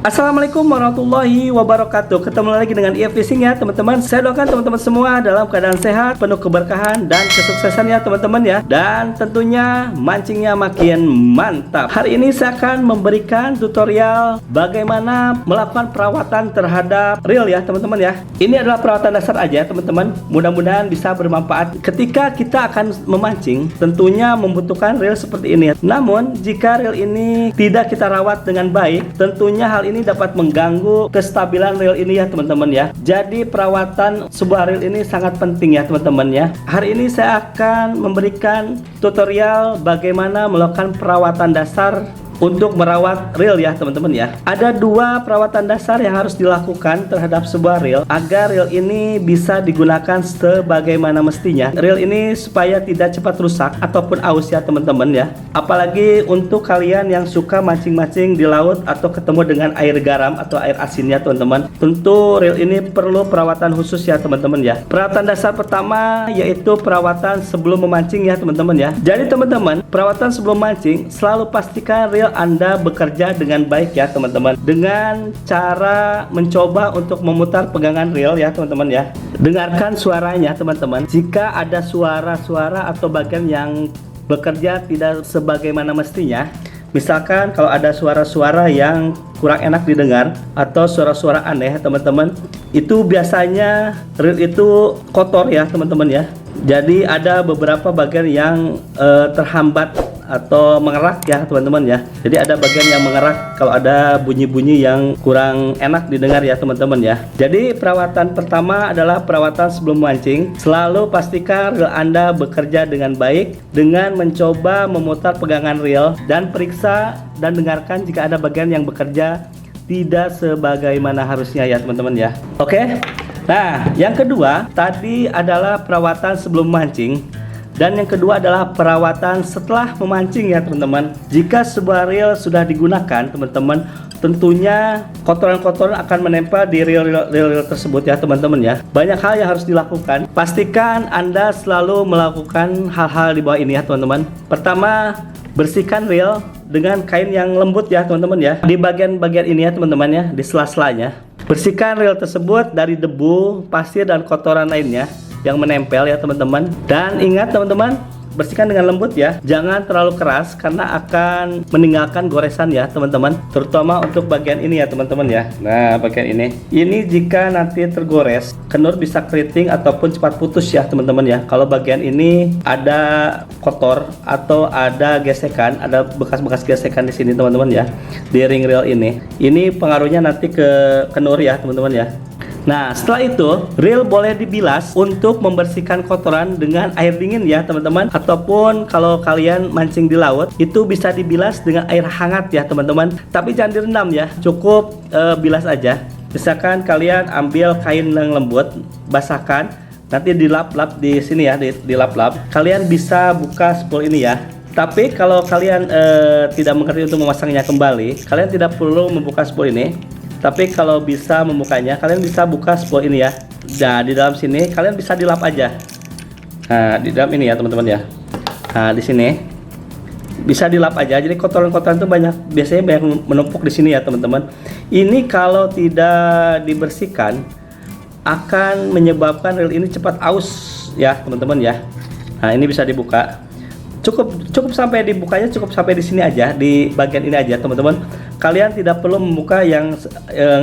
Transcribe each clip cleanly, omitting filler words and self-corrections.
Assalamualaikum warahmatullahi wabarakatuh. Ketemu lagi dengan IF Fishing ya teman-teman. Saya doakan teman-teman semua dalam keadaan sehat, penuh keberkahan dan kesuksesan ya teman-teman ya. Dan tentunya mancingnya makin mantap. Hari ini saya akan memberikan tutorial bagaimana melakukan perawatan terhadap reel ya teman-teman ya. Ini adalah perawatan dasar aja teman-teman. Mudah-mudahan bisa bermanfaat ketika kita akan memancing. Tentunya membutuhkan reel seperti ini. Namun jika reel ini tidak kita rawat dengan baik, tentunya hal ini dapat mengganggu kestabilan reel ini ya teman-teman ya. Jadi perawatan sebuah reel ini sangat penting ya teman-teman ya. Hari ini saya akan memberikan tutorial bagaimana melakukan perawatan dasar untuk merawat reel ya teman-teman ya. Ada dua perawatan dasar yang harus dilakukan terhadap sebuah reel agar reel ini bisa digunakan sebagaimana mestinya. Reel ini supaya tidak cepat rusak ataupun aus ya teman-teman ya. Apalagi untuk kalian yang suka mancing-mancing di laut atau ketemu dengan air garam atau air asin ya teman-teman. Tentu reel ini perlu perawatan khusus ya teman-teman ya. Perawatan dasar pertama yaitu perawatan sebelum memancing ya teman-teman ya. Jadi teman-teman, perawatan sebelum mancing selalu pastikan reel Anda bekerja dengan baik ya teman-teman, dengan cara mencoba untuk memutar pegangan reel ya teman-teman ya. Dengarkan suaranya teman-teman. Jika ada suara-suara atau bagian yang bekerja tidak sebagaimana mestinya, misalkan kalau ada suara-suara yang kurang enak didengar atau suara-suara aneh teman-teman, itu biasanya reel itu kotor ya teman-teman ya. Jadi ada beberapa bagian yang terhambat atau mengerak ya teman-teman ya. Jadi ada bagian yang mengerak kalau ada bunyi-bunyi yang kurang enak didengar ya teman-teman ya. Jadi perawatan pertama adalah perawatan sebelum mancing. Selalu pastikan reel Anda bekerja dengan baik dengan mencoba memutar pegangan reel dan periksa dan dengarkan jika ada bagian yang bekerja tidak sebagaimana harusnya ya teman-teman ya. Oke. Nah, yang kedua tadi adalah perawatan sebelum mancing. Dan yang kedua adalah perawatan setelah memancing ya teman-teman. Jika sebuah reel sudah digunakan teman-teman, tentunya kotoran-kotoran akan menempel di reel tersebut ya teman-teman ya. Banyak hal yang harus dilakukan. Pastikan Anda selalu melakukan hal-hal di bawah ini ya teman-teman. Pertama, bersihkan reel dengan kain yang lembut ya teman-teman ya. Di bagian-bagian ini ya teman-teman ya, di sela-selanya. Bersihkan reel tersebut dari debu, pasir dan kotoran lainnya yang menempel ya teman-teman. Dan ingat teman-teman, bersihkan dengan lembut ya, jangan terlalu keras karena akan meninggalkan goresan ya teman-teman, terutama untuk bagian ini ya teman-teman ya. Nah, bagian ini jika nanti tergores, kenur bisa keriting ataupun cepat putus ya teman-teman ya. Kalau bagian ini ada kotor atau ada gesekan, ada bekas-bekas gesekan di sini teman-teman ya, di ring reel ini pengaruhnya nanti ke kenur ya teman-teman ya. Nah, setelah itu reel boleh dibilas untuk membersihkan kotoran dengan air dingin ya teman-teman. Ataupun kalau kalian mancing di laut, itu bisa dibilas dengan air hangat ya teman-teman. Tapi jangan direndam ya, cukup bilas aja. Misalkan kalian ambil kain yang lembut, basahkan, nanti dilap-lap di sini ya, dilap-lap. Kalian bisa buka spool ini ya. Tapi kalau kalian tidak mengerti untuk memasangnya kembali, kalian tidak perlu membuka spool ini. Tapi kalau bisa membukanya, kalian bisa buka spool ini ya. Nah, di dalam sini kalian bisa dilap aja. Nah, di dalam ini ya teman-teman ya. Nah, di sini bisa dilap aja. Jadi kotoran-kotoran itu biasanya banyak menumpuk di sini ya teman-teman. Ini kalau tidak dibersihkan akan menyebabkan reel ini cepat aus ya teman-teman ya. Nah, ini bisa dibuka. Cukup sampai dibukanya, cukup sampai di sini aja, di bagian ini aja teman-teman. Kalian tidak perlu membuka yang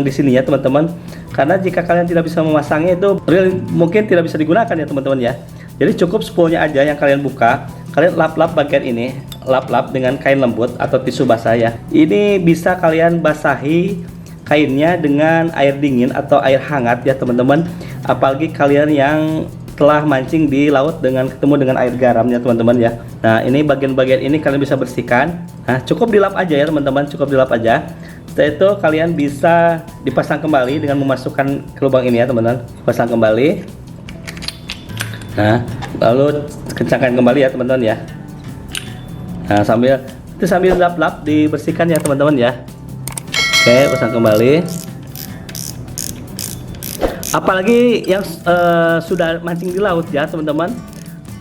di sini ya teman-teman, karena jika kalian tidak bisa memasangnya itu reel mungkin tidak bisa digunakan ya teman-teman ya. Jadi cukup spoolnya aja yang kalian buka, kalian lap-lap bagian ini, lap-lap dengan kain lembut atau tisu basah ya. Ini bisa kalian basahi kainnya dengan air dingin atau air hangat ya teman-teman. Apalagi kalian yang telah mancing di laut ketemu dengan air garam ya teman-teman ya. Nah, ini bagian-bagian ini kalian bisa bersihkan. Nah, cukup dilap aja ya teman-teman, cukup dilap aja. Setelah itu kalian bisa dipasang kembali dengan memasukkan ke lubang ini ya teman-teman. Pasang kembali. Nah, lalu kencangkan kembali ya teman-teman ya. Nah, sambil lap-lap dibersihkan ya teman-teman ya. Oke, pasang kembali. Apalagi yang sudah mancing di laut ya teman-teman,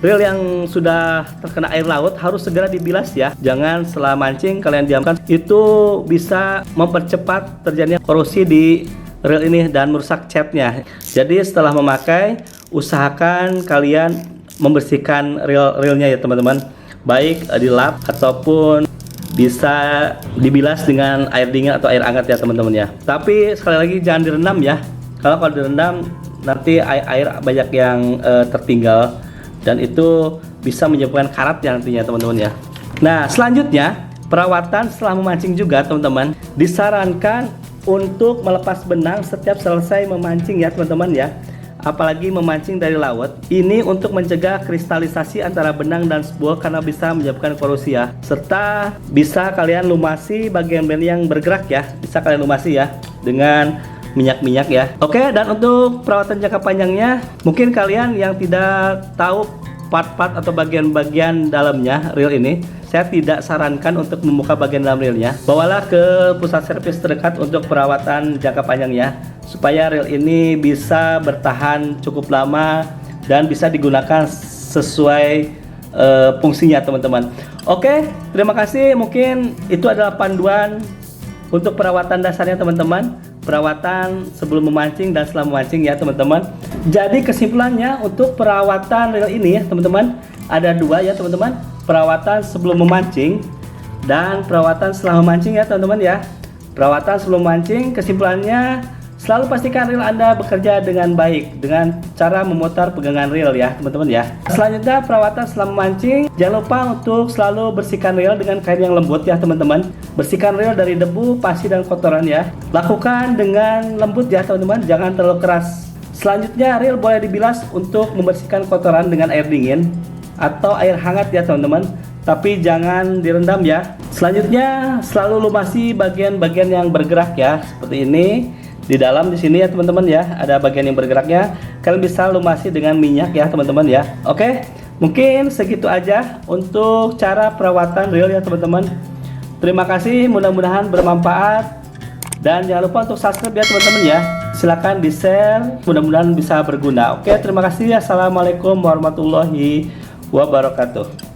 reel yang sudah terkena air laut harus segera dibilas ya. Jangan setelah mancing kalian diamkan, itu bisa mempercepat terjadinya korosi di reel ini dan merusak catnya. Jadi setelah memakai, usahakan kalian membersihkan reelnya ya teman-teman, baik dilap ataupun bisa dibilas dengan air dingin atau air hangat ya teman-teman ya. Tapi sekali lagi jangan direndam ya. Kalau direndam nanti air banyak yang tertinggal dan itu bisa menyebabkan karat ya nantinya teman-teman ya. Nah, selanjutnya perawatan setelah memancing juga teman-teman, disarankan untuk melepas benang setiap selesai memancing ya teman-teman ya. Apalagi memancing dari laut, ini untuk mencegah kristalisasi antara benang dan spool karena bisa menyebabkan korosi ya. Serta bisa kalian lumasi bagian yang bergerak ya, bisa kalian lumasi ya dengan minyak-minyak ya. Oke, dan untuk perawatan jangka panjangnya, mungkin kalian yang tidak tahu part-part atau bagian-bagian dalamnya reel ini, saya tidak sarankan untuk membuka bagian dalam reelnya. Bawalah ke pusat servis terdekat untuk perawatan jangka panjang ya, supaya reel ini bisa bertahan cukup lama dan bisa digunakan sesuai fungsinya teman-teman. Oke, terima kasih. Mungkin itu adalah panduan untuk perawatan dasarnya teman-teman, perawatan sebelum memancing dan setelah memancing ya teman-teman. Jadi kesimpulannya untuk perawatan reel ini ya teman-teman, ada dua ya teman-teman, perawatan sebelum memancing dan perawatan setelah memancing ya teman-teman ya. Perawatan sebelum memancing, kesimpulannya selalu pastikan reel Anda bekerja dengan baik dengan cara memutar pegangan reel ya teman-teman ya. Selanjutnya perawatan setelah memancing, jangan lupa untuk selalu bersihkan reel dengan kain yang lembut ya teman-teman. Bersihkan reel dari debu, pasir dan kotoran ya. Lakukan dengan lembut ya teman-teman, jangan terlalu keras. Selanjutnya reel boleh dibilas untuk membersihkan kotoran dengan air dingin atau air hangat ya teman-teman, tapi jangan direndam ya. Selanjutnya selalu lumasi bagian-bagian yang bergerak ya, seperti ini. Di dalam di sini ya teman-teman ya, ada bagian yang bergeraknya. Kalian bisa lumasi dengan minyak ya teman-teman ya. Oke, mungkin segitu aja untuk cara perawatan reel ya teman-teman. Terima kasih, mudah-mudahan bermanfaat. Dan jangan lupa untuk subscribe ya teman-teman ya. Silahkan di share, mudah-mudahan bisa berguna. Oke, terima kasih. Assalamualaikum warahmatullahi wabarakatuh.